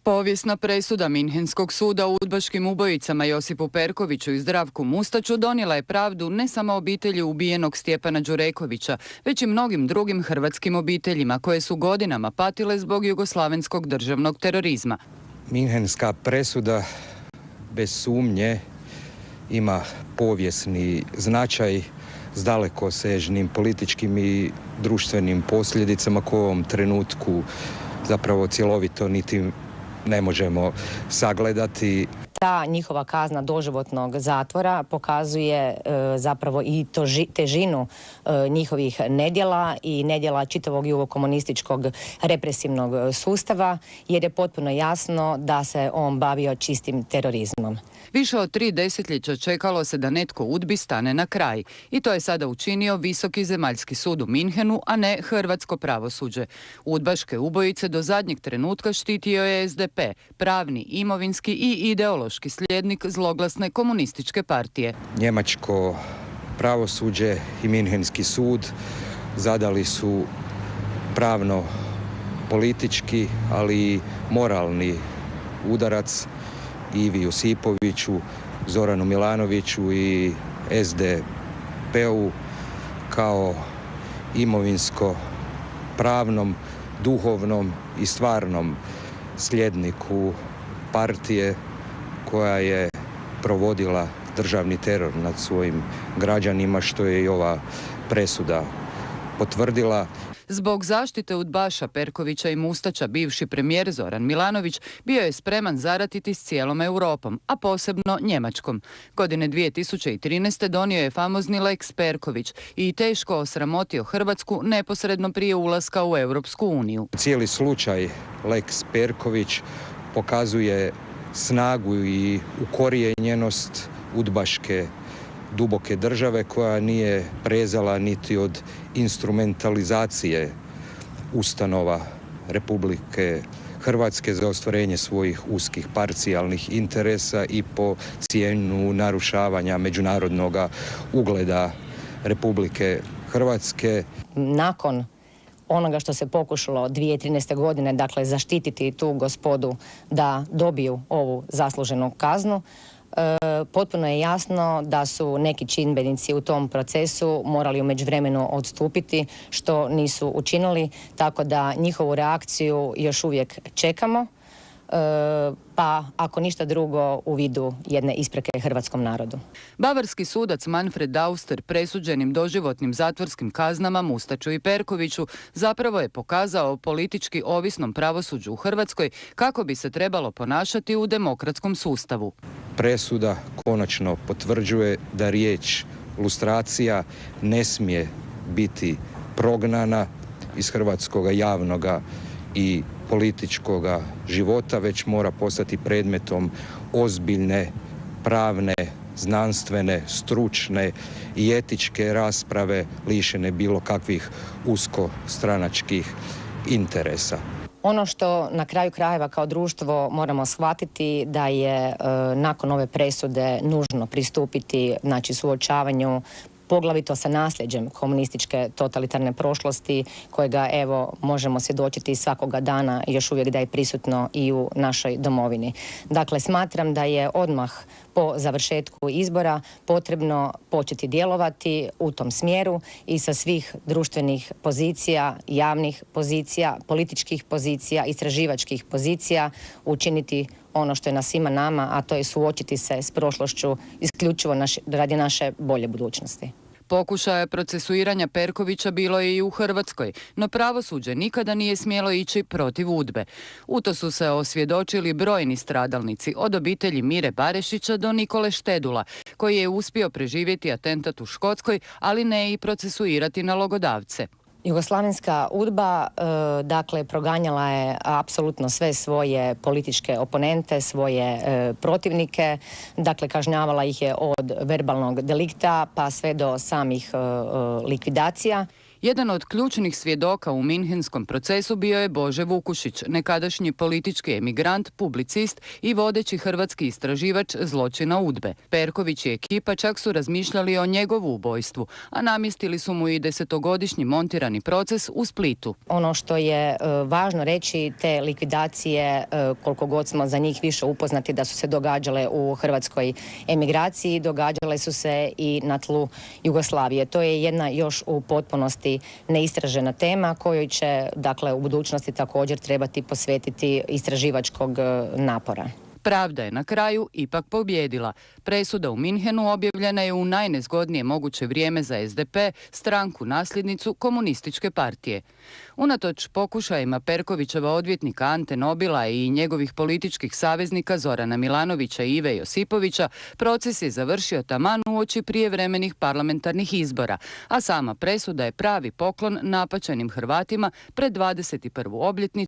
Povijesna presuda Minhenskog suda udbaškim ubojicama Josipu Perkoviću i Zdravku Mustaču donijela je pravdu ne samo obitelji ubijenog Stjepana Đurekovića, već i mnogim drugim hrvatskim obiteljima koje su godinama patile zbog jugoslavenskog državnog terorizma. Minhenska presuda bez sumnje ima povijesni značaj s dalekosežnim političkim i društvenim posljedicama koje u ovom trenutku zapravo cjelovito niti ne možemo sagledati. Ta njihova kazna doživotnog zatvora pokazuje zapravo i težinu njihovih nedjela i nedjela čitavog jugokomunističkog represivnog sustava, jer je potpuno jasno da se on bavio čistim terorizmom. Više od 3 desetljeća čekalo se da netko UDBA-i stane na kraj. I to je sada učinio Visoki zemaljski sud u Minhenu, a ne hrvatsko pravosuđe. Udbaške ubojice do zadnjeg trenutka štitio je SDP, pravni, imovinski i ideološki slijednik zloglasne komunističke partije. Njemačko pravosuđe i Minhenski sud zadali su pravno politički, ali i moralni udarac Ivi Josipoviću, Zoranu Milanoviću i SDP-u kao imovinsko-pravnom, duhovnom i stvarnom slijedniku partije koja je provodila državni teror nad svojim građanima, što je i ova presuda potvrdila. Zbog zaštite udbaša Perkovića i Mustača bivši premijer Zoran Milanović bio je spreman zaratiti s cijelom Europom, a posebno Njemačkom. Godine 2013. donio je famozni Lex Perković i teško osramotio Hrvatsku neposredno prije ulaska u Europsku uniju. Cijeli slučaj Lex Perković pokazuje snagu i ukorijenjenost udbaške duboke države koja nije prezala niti od instrumentalizacije ustanova Republike Hrvatske za ostvarenje svojih uskih parcijalnih interesa i po cijenu narušavanja međunarodnog ugleda Republike Hrvatske. Nakon onoga što se pokušalo 2013. godine, dakle zaštititi tu gospodu da dobiju ovu zasluženu kaznu, potpuno je jasno da su neki činbenici u tom procesu morali u međuvremenu odstupiti, što nisu učinili, tako da njihovu reakciju još uvijek čekamo, pa ako ništa drugo u vidu jedne isprike hrvatskom narodu. Bavarski sudac Manfred Dauster presuđenim doživotnim zatvorskim kaznama Mustaču i Perkoviću zapravo je pokazao politički ovisnom pravosuđu u Hrvatskoj kako bi se trebalo ponašati u demokratskom sustavu. Presuda konačno potvrđuje da riječ lustracija ne smije biti prognana iz hrvatskog javnog i političkog života, već mora postati predmetom ozbiljne, pravne, znanstvene, stručne i etičke rasprave lišene bilo kakvih uskostranačkih interesa. Ono što na kraju krajeva kao društvo moramo shvatiti da je nakon ove presude nužno pristupiti suočavanju poglavito sa nasljeđem komunističke totalitarne prošlosti kojega evo možemo svjedočiti svakoga dana i još uvijek da je prisutno i u našoj domovini. Dakle, smatram da je odmah po završetku izbora potrebno početi djelovati u tom smjeru i sa svih društvenih pozicija, javnih pozicija, političkih pozicija, istraživačkih pozicija učiniti ono što je na svima nama, a to je suočiti se s prošlošću isključivo radi naše bolje budućnosti. Pokušaja procesuiranja Perkovića bilo je i u Hrvatskoj, no pravosuđe nikada nije smjelo ići protiv UDBE. U to su se osvjedočili brojni stradalnici, od obitelji Mire Barešića do Nikole Štedula, koji je uspio preživjeti atentat u Škotskoj, ali ne i procesuirati nalogodavce. Jugoslavenska UDBA proganjala je apsolutno sve svoje političke oponente, svoje protivnike, kažnjavala ih je od verbalnog delikta pa sve do samih likvidacija. Jedan od ključnih svjedoka u minhenskom procesu bio je Bože Vukušić, nekadašnji politički emigrant, publicist i vodeći hrvatski istraživač zločina UDBE. Perković i ekipa čak su razmišljali o njegovu ubojstvu, a namjestili su mu i 10-godišnji montirani proces u Splitu. Ono što je važno reći, te likvidacije, koliko god smo za njih više upoznati da su se događale u hrvatskoj emigraciji, događale su se i na tlu Jugoslavije. To je jedna još u potpunosti neistražena tema kojoj će, dakle, u budućnosti također trebati posvetiti istraživačkog napora. Pravda je na kraju ipak pobjedila. Presuda u Minhenu objavljena je u najnezgodnije moguće vrijeme za SDP, stranku nasljednicu komunističke partije. Unatoč pokušajima Perkovićeva odvjetnika Ante Nobila i njegovih političkih saveznika Zorana Milanovića i Ive Josipovića, proces je završio taman uoči prijevremenih parlamentarnih izbora, a sama presuda je pravi poklon napaćenim Hrvatima pred 21. obljetnicu